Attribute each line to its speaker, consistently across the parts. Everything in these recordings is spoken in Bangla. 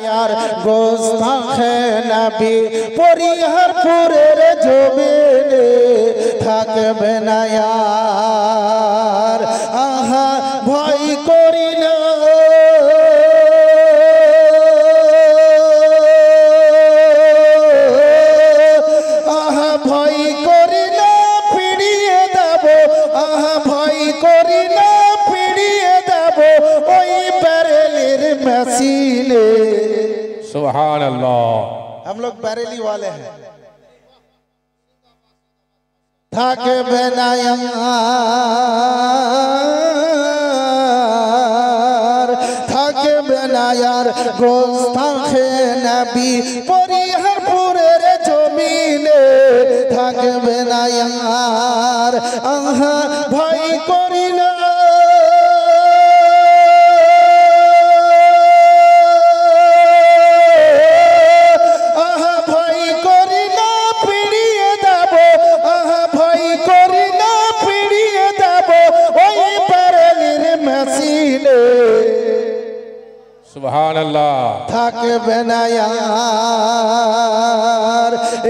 Speaker 1: यार गोस्ताखे नबी परिहारपुरेर जमीने थाकबे ना यार आहा भय करि ना आहा भय करि ना फिरिये देबो आहा भय करि ना फिरिये देबो ओई बैरेलिर मसीने।
Speaker 2: सुभान अल्लाह।
Speaker 1: हम लोग बरेली वाले हैं। थाकबे ना यार थाकबे ना यार गोस्ताखे नबी परिहारपुरेर जमीने थाकबे ना यार आहा भय करि ना
Speaker 2: सुभान अल्लाह।
Speaker 1: थाकबे ना यार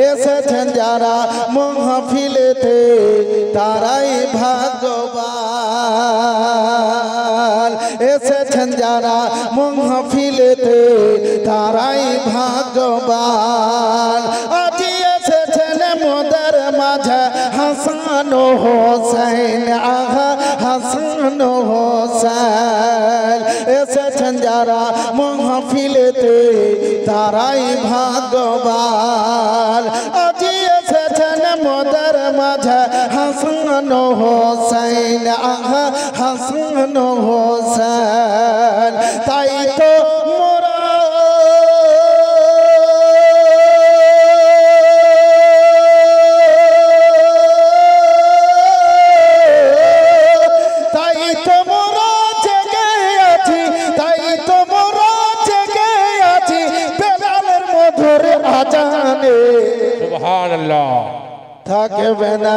Speaker 1: एसेছেন যারা महफिलेते তারাই ভাগ্যবান এসেছেন যারা महफिलेते তারাই ভাগ্যবান আজি এসেছেন মোদের মাঝে হাসান ও হোসেন আহা হাসান ও হোসেন এসেছেন যারা महफिलेते তারাই ভাগ্যবান আজি এসেছেন মোদের মাঝে হাসান ও হোসেন আহা হাসান ও হোসেন তাই তো মোরা
Speaker 2: सुभान अल्लाह।
Speaker 1: थाकबे ना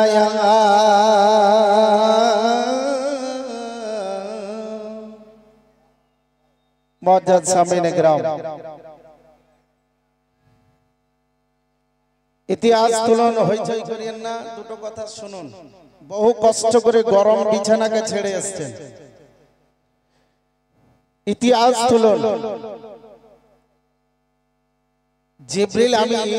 Speaker 1: मुअज्जज सामीने किराम इतिहास तुलन হইচই করিয়েন না দুটো কথা শুনুন বহু কষ্ট করে গরম বিছানাকে ছেড়ে এসেছেন ইতিহাস তুলন জিবরিল আমিন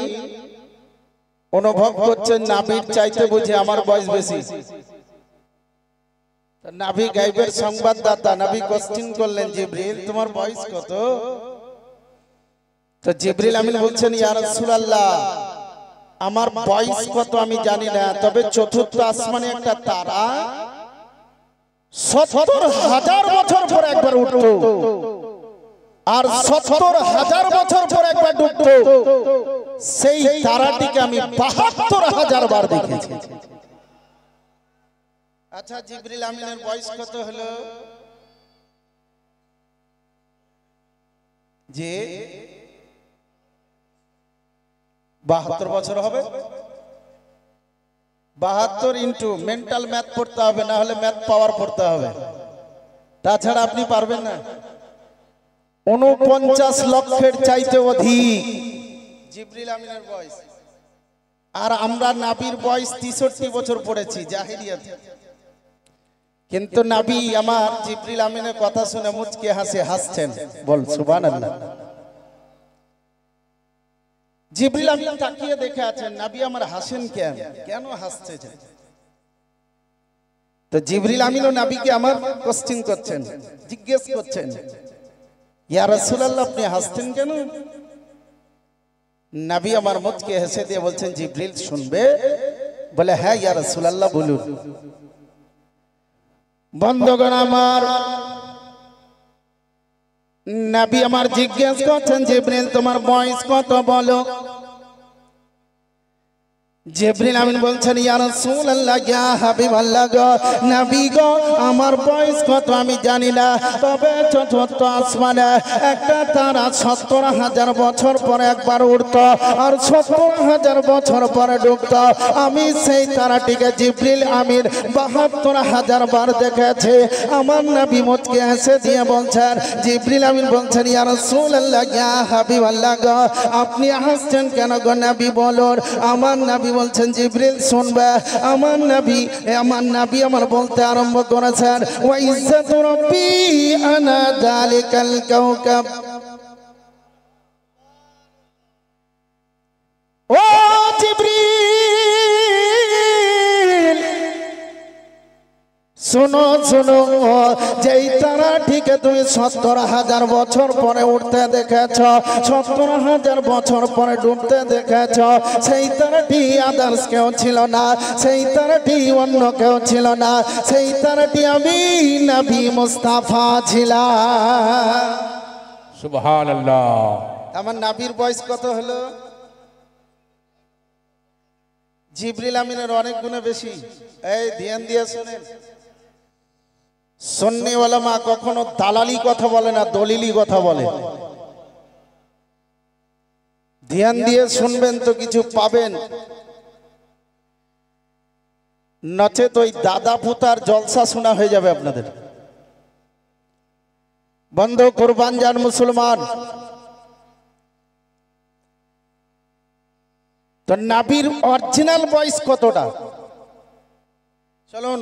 Speaker 1: অনুভব করছেন নাভির চাইতে বুঝে আমার বয়স বেশি নাভি গায়বের সংবাদদাতা নবী কোশ্চেন করলেন জিবরিল তোমার বয়স কত তো জিবরিল আমিন বলছেন ইয়া রাসূলুল্লাহ আমার বয়স কত আমি জানি না তবে চতুর্থ আসমানে একটা তারা ৭০,০০০ বছর পর একবার উঠতো আর ৭০,০০০ বছর পর একবার ডুবতো সেই তারাটিকে আমি ৭২,০০০ বার দেখেছি। আচ্ছা জিবরিল আমিনের বয়স কত হলো যে ৭২ বছর হবে ৭২ ইনটু মেন্টাল ম্যাথ পড়তে হবে না হলে ম্যাথ পাওয়ার পড়তে হবে তাছাড়া আপনি পারবেন না ৪৯ লক্ষের চাইতে অধিক জিবরিল আমিনের বয়স আর আমরা নবীর বয়স ৬৩ বছর পড়েছি জাহেলিয়াতে কিন্তু নবী আমার জিবরিল আমিনের কথা শুনে মুচকে হাসছেন বল সুবহানাল্লাহ জিবরিল আমিন তাকিয়ে দেখে আছেন নবী আমার হাসেন কেন কেন হাসছেন তো জিবরিল আমিনও নবীকে আমার কোশ্চেন করছেন জিজ্ঞেস করছেন ইয়া রাসূলুল্লাহ আপনি হাসতেন কেন নবী আমার মুচকে হেসে দিয়ে বলছেন জিবরিল শুনবে বলে হ্যাঁ ইয়া রাসূলুল্লাহ বলুন বন্ধুগণ আমার নবী আমার জিজ্ঞেস করছেন জিবরিল তোমার বয়স কত বলো জিবরিল আমিন বলছেন ইয়া রাসূলুল্লাহ ইয়া হাবিবাল্লাহ গো নবী গো আমার বয়স কত আমি জানি না, তবে চতুর্থ আসমানে একটা তারা ৭০,০০০ বছর পরে একবার উঠতো আর ৭০,০০০ বছর পরে ডুবতো। আমি সেই তারাটিকে জিবরিল আমিন ৭২,০০০ বার দেখেছি। আমার নবী মুচকে হেসে দিয়ে বলছেন, জিবরিল আমিন বলছেন ইয়া রাসূলুল্লাহ ইয়া হাবিবাল্লাহ গো আপনি হাসছেন কেন গো নবী বলুন। আমার নবী বলছেন জিবরিল শুনবে। আমার নবী আমার বলতে আরম্ভ করেছেন ওয়া ইজ্জাতু রাব্বি আনা যালিকাল কাওকাব। ও জিবরিল শোনো শোনো, যেই তারাটিকে তুমি ৭০,০০০ বছর পরে উঠতে দেখেছ, ৭০,০০০ বছর পরে ডুবতে দেখেছ, সেই তারাটি আদার্স কেউ ছিল না, সেই তারাটি অন্য কেউ ছিল না, সেই তারাটি আমি নবী মুস্তাফা ছিলাম।
Speaker 2: সুবহানাল্লাহ।
Speaker 1: আমার নবীর বয়স কত হলো? জিবরিল আমিনের অনেক গুণে বেশি। এই ধ্যান দিয়ে শুনেন, সুন্নি ওলামা কখনো দালালি কথা বলে না, দলিলি কথা বলে। ধ্যান দিয়ে শুনবেন তো কিছু পাবেন, নচেত ওই দাদা পুতার জলসা শোনা হয়ে যাবে আপনাদের। বন্ধ কুরবান যান মুসলমান। তো নবীর অরিজিনাল বয়স কতটা চলুন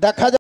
Speaker 1: দেখা